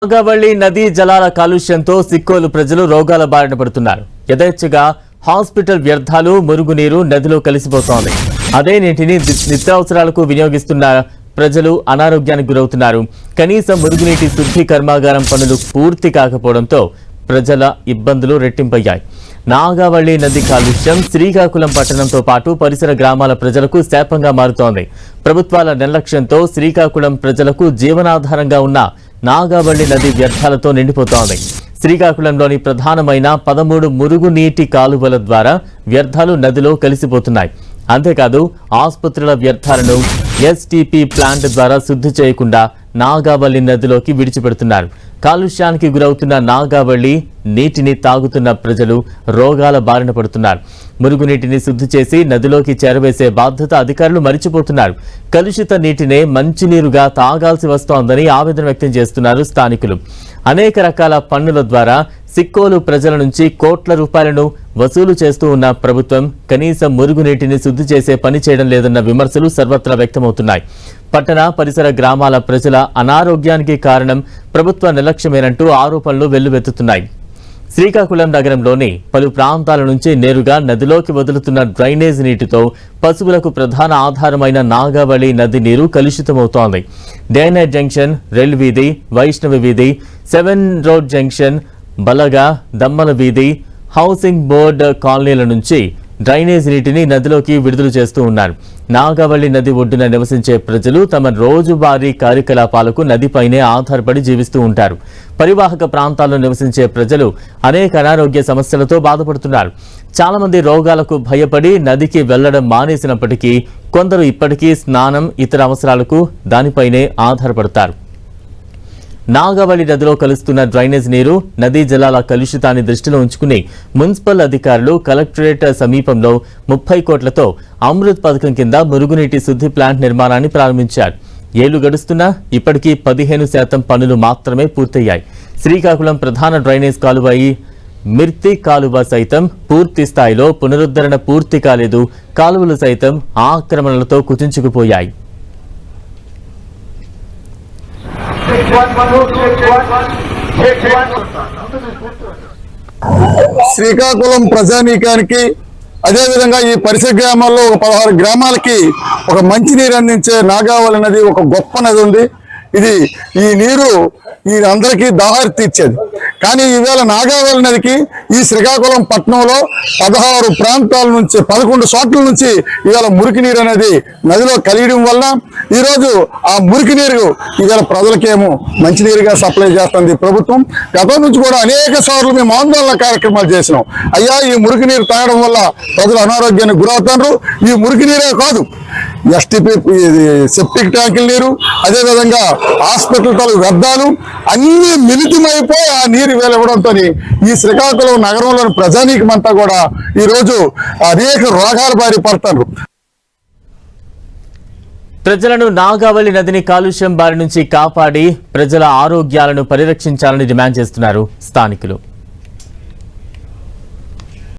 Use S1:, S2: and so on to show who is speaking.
S1: నాగావళి నదీ జలాల కాలుష్యంతో సిక్కోలు ప్రజలు రోగాల బారిన పడుతున్నారు. యథేచ్ఛగా హాస్పిటల్ వ్యర్థాలు, మురుగునీరు నదిలో కలిసిపోతోంది. అదే నీటిని నిత్యావసరాలకు వినియోగిస్తున్న ప్రజలు అనారోగ్యానికి గురవుతున్నారు. కనీసం మురుగునీటి శుద్ధి కర్మాగారం పనులు పూర్తి కాకపోవడంతో ప్రజల ఇబ్బందులు రెట్టింపయ్యాయి. నాగావళి నది కాలుష్యం శ్రీకాకుళం పట్టణంతో పాటు పరిసర గ్రామాల ప్రజలకు శాపంగా మారుతోంది. ప్రభుత్వాల నిర్లక్ష్యంతో శ్రీకాకుళం ప్రజలకు జీవనాధారంగా ఉన్న నాగావళి నది వ్యర్థాలతో నిండిపోతోంది. శ్రీకాకుళంలోని ప్రధానమైన 13 మురుగునీటి కాలువల ద్వారా వ్యర్థాలు నదిలో కలిసిపోతున్నాయి. అంతేకాదు ఆసుపత్రుల వ్యర్థాలను ఎస్టీపీ ప్లాంట్ ద్వారా శుద్ధి చేయకుండా నాగావళి నదిలోకి విడిచిపెడుతున్నారు. కాలుష్యానికి గురవుతున్న నాగావళి నీటిని తాగుతున్న ప్రజలు రోగాల బారిన పడుతున్నారు. మురుగునీటిని శుద్ధి చేసి నదిలోకి చేరవేసే బాధ్యత అధికారులు మరిచిపోతున్నారు. కలుషిత నీటినే మంచినీరుగా తాగాల్సి వస్తోందని ఆవేదన వ్యక్తం చేస్తున్నారు స్థానికులు. అనేక రకాల పన్నుల ద్వారా సిక్కోలు ప్రజల నుంచి కోట్ల రూపాయలను వసూలు చేస్తూ ఉన్న ప్రభుత్వం కనీసం మురుగునీటిని శుద్ధి చేసే పని చేయడం లేదన్న విమర్శలు సర్వత్రా వ్యక్తమవుతున్నాయి. పట్టణ పరిసర గ్రామాల ప్రజల అనారోగ్యానికి కారణం ప్రభుత్వ నిర్లక్ష్యమేనంటూ ఆరోపణలు వెల్లువెత్తుతున్నాయి. శ్రీకాకుళం నగరంలోని పలు ప్రాంతాల నుంచి నేరుగా నదిలోకి వదులుతున్న డ్రైనేజ్ నీటితో పశువులకు ప్రధాన ఆధారమైన నాగావళి నది నీరు కలుషితమవుతోంది. డేనైట్ జంక్షన్, రెల్ వీధి, వైష్ణవి వీధి, 7 రోడ్ జంక్షన్, బలగా, దమ్మల వీధి, హౌసింగ్ బోర్డ్ కాలనీల నుంచి డ్రైనేజ్ నీటిని నదిలోకి విడుదల చేస్తూ ఉన్నారు. నాగావళి నది ఒడ్డున నివసించే ప్రజలు తమ రోజువారీ కార్యకలాపాలకు నదిపైనే ఆధారపడి జీవిస్తూ ఉంటారు. పరివాహక ప్రాంతాల్లో నివసించే ప్రజలు అనేక అనారోగ్య సమస్యలతో బాధపడుతున్నారు. చాలా మంది రోగాలకు భయపడి నదికి వెళ్లడం మానేసినప్పటికీ కొందరు ఇప్పటికీ స్నానం, ఇతర అవసరాలకు దానిపైనే ఆధారపడతారు. నాగావళి నదిలో కలుస్తున్న డ్రైనేజ్ నీరు, నదీ జలాల కలుషితాన్ని దృష్టిలో ఉంచుకుని మున్సిపల్ అధికారులు కలెక్టరేట్ సమీపంలో 30 కోట్లతో అమృత్ పథకం కింద మురుగునీటి శుద్ధి ప్లాంట్ నిర్మాణాన్ని ప్రారంభించారు. ఏళ్లు గడుస్తున్నా ఇప్పటికీ 15% పనులు మాత్రమే పూర్తయ్యాయి. శ్రీకాకుళం ప్రధాన డ్రైనేజ్ కాలువ మిర్తి కాలువ సైతం పూర్తి స్థాయిలో పునరుద్ధరణ పూర్తి కాలేదు. కాలువలు సైతం ఆక్రమణలతో కుచించుకుపోయాయి.
S2: శ్రీకాకుళం ప్రజానీకానికి, అదేవిధంగా ఈ పరిసర గ్రామాల్లో ఒక 16 గ్రామాలకి ఒక మంచినీరు అందించే నాగావళి నది ఒక గొప్ప నది ఉంది. ఈ నీరు అందరికీ దాహారి తీర్చేది. కానీ ఈవేళ నాగావళి నదికి ఈ శ్రీకాకుళం పట్టణంలో 16 ప్రాంతాల నుంచి 11 చోట్ల నుంచి ఈవేళ మురికి నీరు అనేది నదిలో కలియడం వల్ల ఈరోజు ఆ మురికి నీరు ఈవేళ ప్రజలకేమో మంచినీరుగా సప్లై చేస్తుంది ప్రభుత్వం. గతం నుంచి కూడా అనేక సార్లు మేము ఆందోళన కార్యక్రమాలు చేసినాం. అయ్యా, ఈ మురికి నీరు తాగడం వల్ల ప్రజలు అనారోగ్యానికి గురవుతున్నారు. ఈ మురికి నీరే కాదు, ఎస్టీపీ సెప్టిక్ ట్యాంకుల నీరు, అదేవిధంగా హాస్పిటల్ తాలూకు వ్యర్థాలు అన్ని మిళితమైపోయి ఆ నీరు ఇవ్వడంతో ఈ శ్రీకాకుళం నగరంలోని ప్రజానీకమంతా కూడా ఈరోజు అనేక రోగాల బారి పడతారు.
S1: ప్రజలను నాగావళి నదిని కాలుష్యం బారి నుంచి కాపాడి ప్రజల ఆరోగ్యాలను పరిరక్షించాలని డిమాండ్ చేస్తున్నారు స్థానికులు.